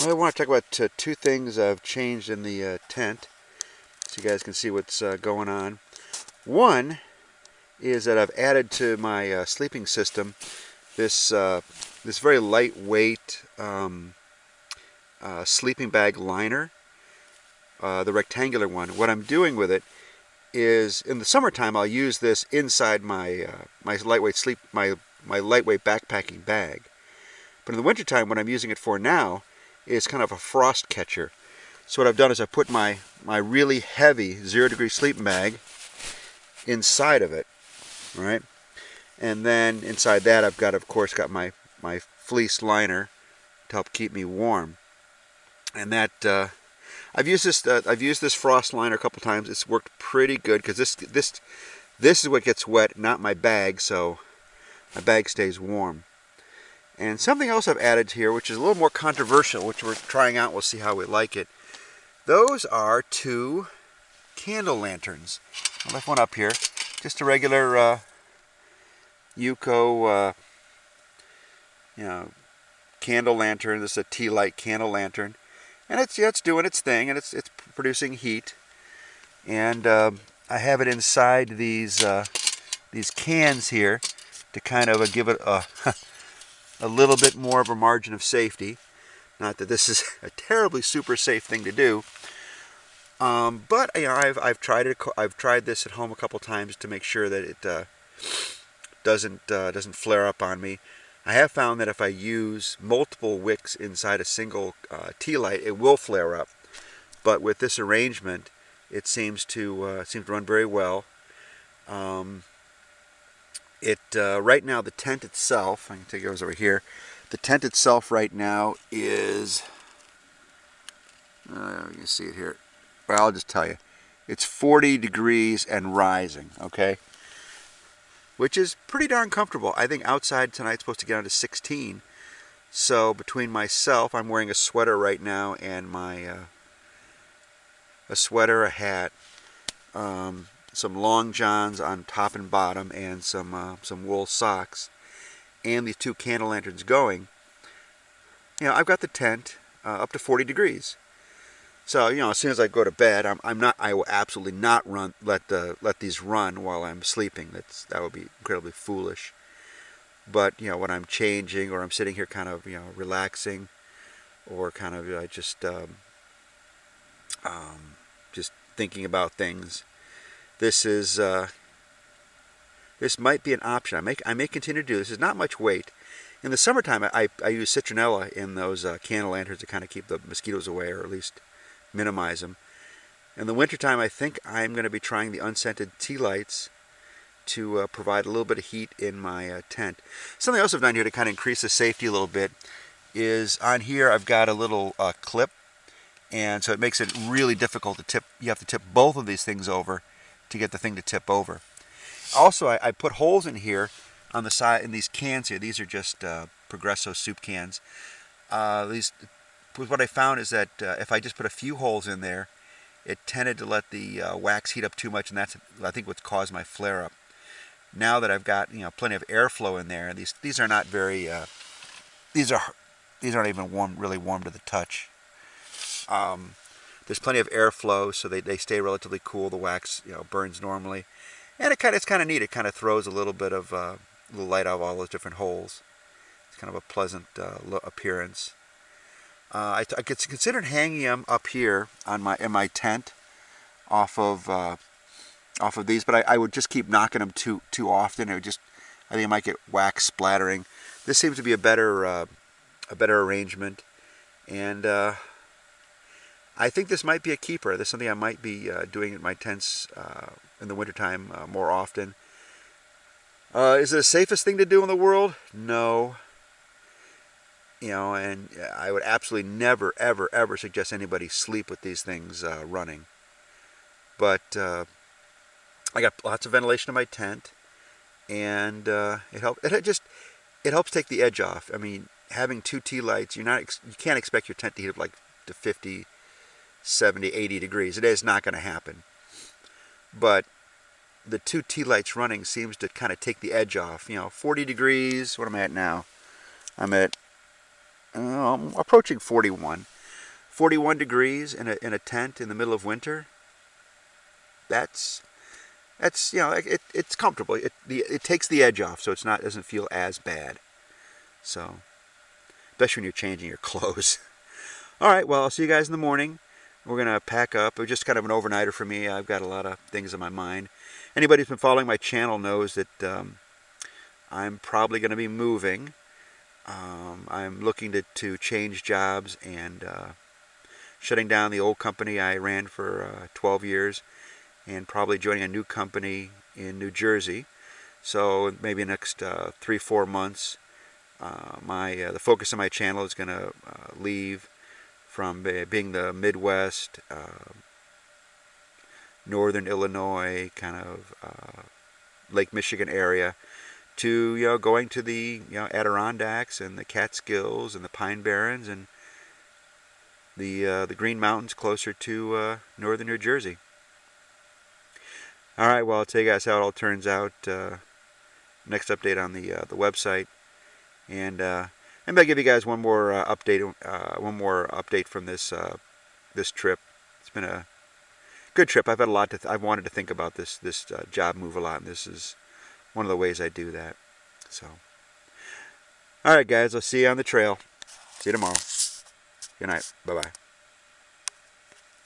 Well, I want to talk about two things I've changed in the tent, so you guys can see what's going on. One is that I've added to my sleeping system this very lightweight sleeping bag liner, the rectangular one. What I'm doing with it is, in the summertime, I'll use this inside my my lightweight backpacking bag. But in the wintertime, what I'm using it for now is kind of a frost catcher. So what I've done is I put my really heavy 0-degree sleeping bag inside of it, right? And then inside that I've got, of course, got my fleece liner to help keep me warm. And that I've used this frost liner a couple times. It's worked pretty good because this is what gets wet, not my bag, so my bag stays warm. And something else I've added here, which is a little more controversial, which we're trying out, we'll see how we like it. Those are two candle lanterns. I left one up here, just a regular Yuko, candle lantern. This is a tea light candle lantern, and it's doing its thing, and it's producing heat. And I have it inside these cans here to kind of give it a little bit more of a margin of safety. Not that this is a terribly super safe thing to do, but I've tried it. I've tried this at home a couple times to make sure that it doesn't flare up on me. I have found that if I use multiple wicks inside a single tea light, it will flare up. But with this arrangement, it seems to run very well. Right now, the tent itself, I can take yours over here. The tent itself right now is, you can see it here. Well, I'll just tell you, it's 40 degrees and rising, okay? Which is pretty darn comfortable. I think outside tonight's supposed to get down to 16. So between myself, I'm wearing a sweater right now, and my a sweater, a hat, some long johns on top and bottom, and some wool socks, and these two candle lanterns going. I've got the tent up to 40 degrees. So as soon as I go to bed, I will absolutely not let these run while I'm sleeping. That would be incredibly foolish. But when I'm changing, or I'm sitting here kind of relaxing, or kind of just thinking about things, this might be an option. I may continue to do this. It's not much weight. In the summertime, I use citronella in those candle lanterns to kind of keep the mosquitoes away, or at least minimize them. In the wintertime, I think I'm going to be trying the unscented tea lights to provide a little bit of heat in my tent. Something else I've done here to kind of increase the safety a little bit is on here I've got a little clip, and so it makes it really difficult to tip. You have to tip both of these things over to get the thing to tip over. Also, I put holes in here on the side in these cans here. These are just Progresso soup cans. What I found is that if I just put a few holes in there, it tended to let the wax heat up too much, and that's, I think, what's caused my flare-up. Now that I've got plenty of airflow in there, these are not very these aren't even really warm to the touch. There's plenty of airflow, so they stay relatively cool. The wax burns normally, and it's kind of neat. It kind of throws a little bit of little light out of all those different holes. It's kind of a pleasant appearance. I considered hanging them up here in my tent off of these, but I would just keep knocking them too often. I think I might get wax splattering. This seems to be a better arrangement, and I think this might be a keeper. This is something I might be doing in my tents in the wintertime more often. Is it the safest thing to do in the world? No. And I would absolutely never, ever, ever suggest anybody sleep with these things running. But I got lots of ventilation in my tent, and it helps take the edge off. I mean, having two tea lights, you can't expect your tent to heat up like to 50, 70, 80 degrees. It is not going to happen. But the two tea lights running seems to kind of take the edge off. 40 degrees. What am I at now? I'm at I'm approaching 41. 41 degrees in a tent in the middle of winter. That's you know, it's comfortable. It takes the edge off, so doesn't feel as bad. So, especially when you're changing your clothes. All right, well, I'll see you guys in the morning. We're going to pack up. It was just kind of an overnighter for me. I've got a lot of things on my mind. Anybody who's been following my channel knows that I'm probably going to be moving. I'm looking to change jobs and shutting down the old company I ran for 12 years and probably joining a new company in New Jersey. So maybe next 3-4 months, the focus of my channel is going to leave from being the Midwest, Northern Illinois, kind of Lake Michigan area, to going to the Adirondacks and the Catskills and the Pine Barrens and the Green Mountains closer to northern New Jersey. All right, well, I'll tell you guys how it all turns out. Next update on the website, and maybe I'll give you guys one more update from this trip. It's been a good trip. I've had a lot I've wanted to think about this job move a lot, and this is one of the ways I do that. So, all right, guys, I'll see you on the trail. See you tomorrow. Good night. Bye-bye.